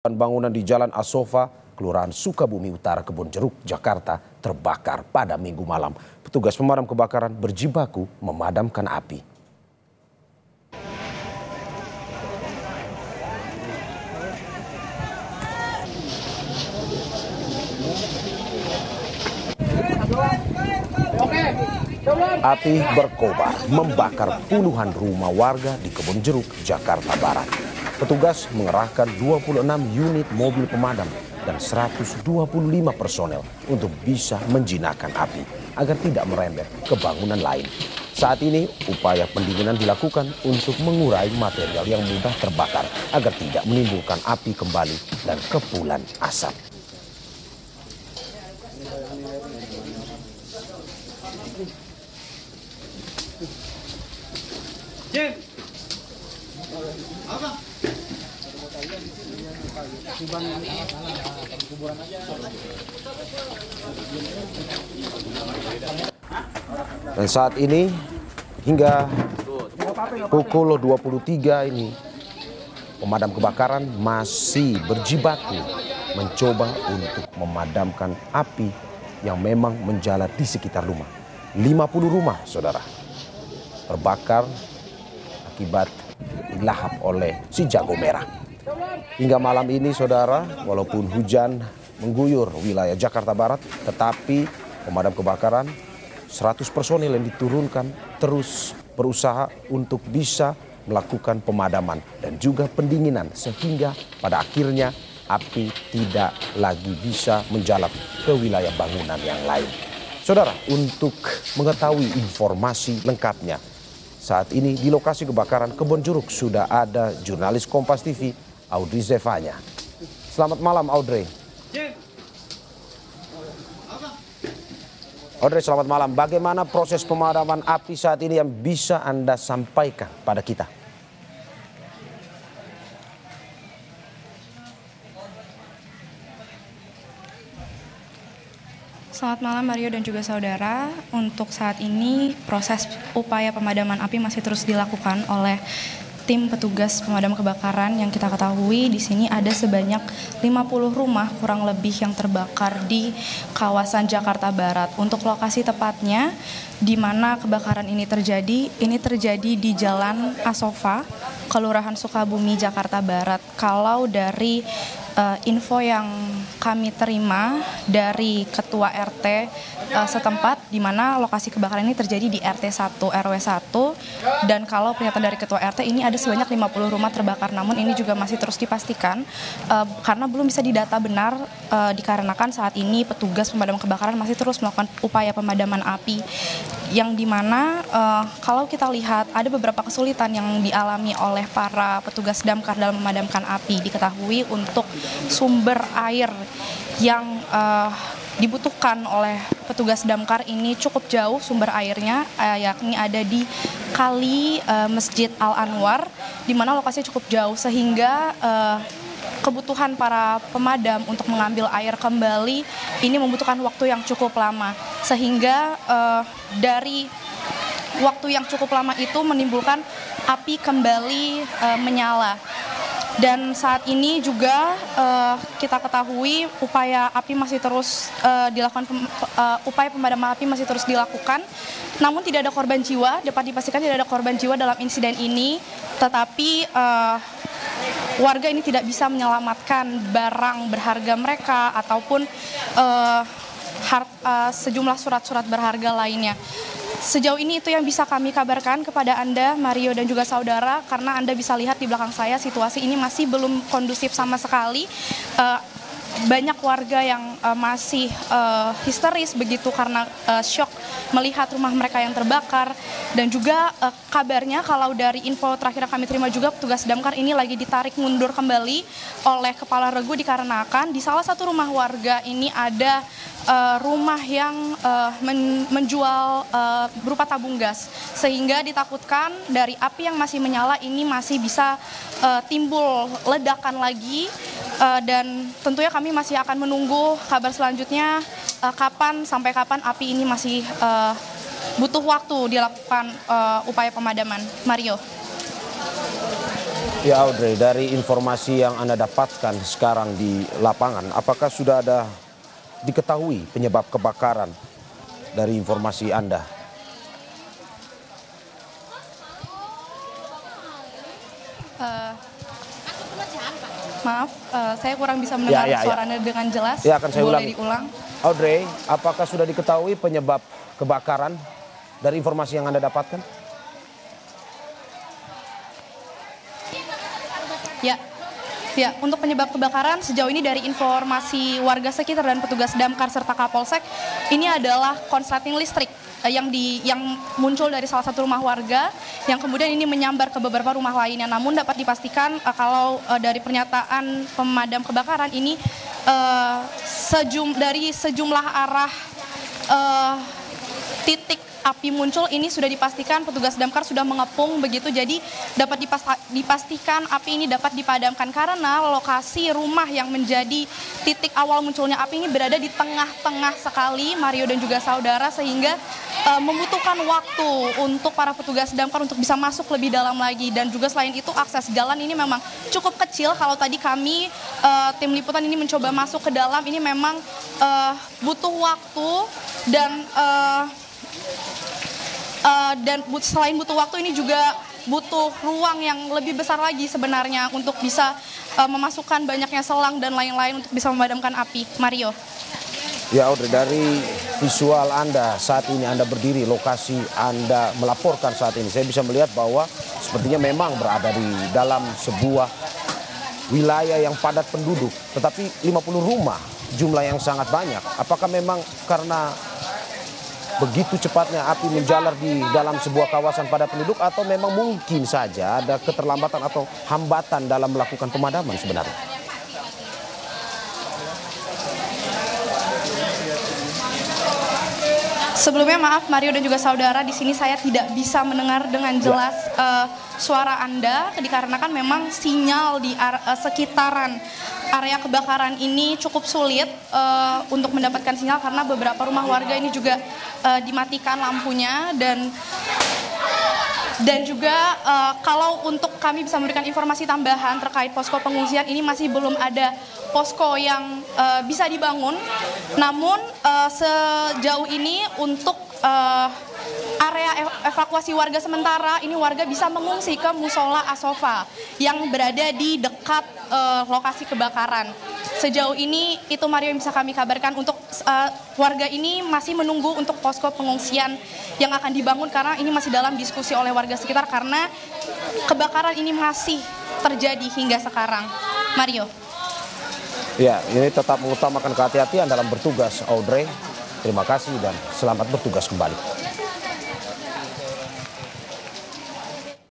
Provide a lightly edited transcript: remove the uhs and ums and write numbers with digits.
Bangunan di Jalan Asofa, Kelurahan Sukabumi Utara, Kebonjeruk, Jakarta terbakar pada Minggu malam. Petugas pemadam kebakaran berjibaku memadamkan api. Api berkobar membakar puluhan rumah warga di Kebonjeruk, Jakarta Barat. Petugas mengerahkan 26 unit mobil pemadam dan 125 personel untuk bisa menjinakkan api agar tidak merembet ke bangunan lain. Saat ini upaya pendinginan dilakukan untuk mengurai material yang mudah terbakar agar tidak menimbulkan api kembali dan kepulan asap. Dan saat ini hingga pukul 23 ini pemadam kebakaran masih berjibaku mencoba untuk memadamkan api yang memang menjalar di sekitar rumah. 50 rumah, saudara, terbakar akibat dilahap oleh si jago merah. Hingga malam ini, saudara, walaupun hujan mengguyur wilayah Jakarta Barat, tetapi pemadam kebakaran 100 personil yang diturunkan terus berusaha untuk bisa melakukan pemadaman dan juga pendinginan sehingga pada akhirnya api tidak lagi bisa menjalar ke wilayah bangunan yang lain. Saudara, untuk mengetahui informasi lengkapnya, saat ini di lokasi kebakaran Kebonjeruk sudah ada jurnalis Kompas TV, Audrey Zevanya. Selamat malam, Audrey. Audrey, selamat malam. Bagaimana proses pemadaman api saat ini yang bisa Anda sampaikan pada kita? Selamat malam Mario dan juga saudara. Untuk saat ini proses upaya pemadaman api masih terus dilakukan oleh tim petugas pemadam kebakaran. Yang kita ketahui di sini ada sebanyak 50 rumah kurang lebih yang terbakar di kawasan Jakarta Barat. Untuk lokasi tepatnya di mana kebakaran ini terjadi di Jalan Asofa, Kelurahan Sukabumi, Jakarta Barat. Kalau dari info yang kami terima dari Ketua RT setempat, di mana lokasi kebakaran ini terjadi di RT 1 RW 1, dan kalau pernyataan dari Ketua RT ini ada sebanyak 50 rumah terbakar, namun ini juga masih terus dipastikan karena belum bisa didata benar dikarenakan saat ini petugas pemadam kebakaran masih terus melakukan upaya pemadaman api, yang dimana kalau kita lihat ada beberapa kesulitan yang dialami oleh para petugas damkar dalam memadamkan api. Diketahui untuk sumber air yang dibutuhkan oleh petugas damkar ini cukup jauh sumber airnya, yakni ada di Kali Masjid Al Anwar, di mana lokasinya cukup jauh sehingga kebutuhan para pemadam untuk mengambil air kembali ini membutuhkan waktu yang cukup lama, sehingga dari waktu yang cukup lama itu menimbulkan api kembali menyala. Dan saat ini juga kita ketahui upaya api masih terus dilakukan, upaya pemadaman api masih terus dilakukan. Namun tidak ada korban jiwa, dapat dipastikan tidak ada korban jiwa dalam insiden ini. Tetapi warga ini tidak bisa menyelamatkan barang berharga mereka ataupun sejumlah surat-surat berharga lainnya. Sejauh ini itu yang bisa kami kabarkan kepada Anda, Mario dan juga saudara, karena Anda bisa lihat di belakang saya situasi ini masih belum kondusif sama sekali. Banyak warga yang masih histeris begitu karena syok melihat rumah mereka yang terbakar, dan juga kabarnya kalau dari info terakhir yang kami terima juga petugas damkar ini lagi ditarik mundur kembali oleh Kepala Regu dikarenakan di salah satu rumah warga ini ada rumah yang menjual berupa tabung gas, sehingga ditakutkan dari api yang masih menyala ini masih bisa timbul ledakan lagi, dan tentunya kami masih akan menunggu kabar selanjutnya sampai kapan api ini masih butuh waktu dilakukan upaya pemadaman. Mario. Ya Audrey, dari informasi yang Anda dapatkan sekarang di lapangan, apakah sudah ada diketahui penyebab kebakaran dari informasi Anda? Maaf, saya kurang bisa mendengar suara Anda dengan jelas. Ya, akan saya Boleh ulangi. diulang? Audrey, apakah sudah diketahui penyebab kebakaran dari informasi yang Anda dapatkan? Ya, untuk penyebab kebakaran sejauh ini dari informasi warga sekitar dan petugas damkar serta Kapolsek, ini adalah konsleting listrik yang muncul dari salah satu rumah warga yang kemudian ini menyambar ke beberapa rumah lainnya. Namun dapat dipastikan kalau dari pernyataan pemadam kebakaran ini dari sejumlah arah titik api muncul ini sudah dipastikan petugas damkar sudah mengepung begitu, jadi dapat dipastikan api ini dapat dipadamkan karena lokasi rumah yang menjadi titik awal munculnya api ini berada di tengah-tengah sekali, Mario dan juga saudara, sehingga membutuhkan waktu untuk para petugas damkar untuk bisa masuk lebih dalam lagi. Dan juga selain itu akses jalan ini memang cukup kecil. Kalau tadi kami tim liputan ini mencoba masuk ke dalam, ini memang butuh waktu dan selain butuh waktu ini juga butuh ruang yang lebih besar lagi sebenarnya untuk bisa memasukkan banyaknya selang dan lain-lain untuk bisa memadamkan api. Mario. Ya Audrey, dari visual Anda saat ini Anda berdiri, lokasi Anda melaporkan saat ini, saya bisa melihat bahwa sepertinya memang berada di dalam sebuah wilayah yang padat penduduk, tetapi 50 rumah, jumlah yang sangat banyak. Apakah memang karena begitu cepatnya api menjalar di dalam sebuah kawasan padat penduduk, atau memang mungkin saja ada keterlambatan atau hambatan dalam melakukan pemadaman sebenarnya? Sebelumnya maaf Mario dan juga saudara, di sini saya tidak bisa mendengar dengan jelas suara Anda dikarenakan memang sinyal di sekitaran area kebakaran ini cukup sulit untuk mendapatkan sinyal karena beberapa rumah warga ini juga dimatikan lampunya dan juga kalau untuk kami bisa memberikan informasi tambahan terkait posko pengungsian ini masih belum ada posko yang bisa dibangun. Namun sejauh ini untuk area evakuasi warga sementara ini warga bisa mengungsi ke Musola Asofa yang berada di dekat lokasi kebakaran. Sejauh ini itu Mario yang bisa kami kabarkan. Untuk warga ini masih menunggu untuk posko pengungsian yang akan dibangun karena ini masih dalam diskusi oleh warga sekitar karena kebakaran ini masih terjadi hingga sekarang. Mario. Ya, ini tetap mengutamakan kehati-hatian dalam bertugas, Audrey. Terima kasih dan selamat bertugas kembali.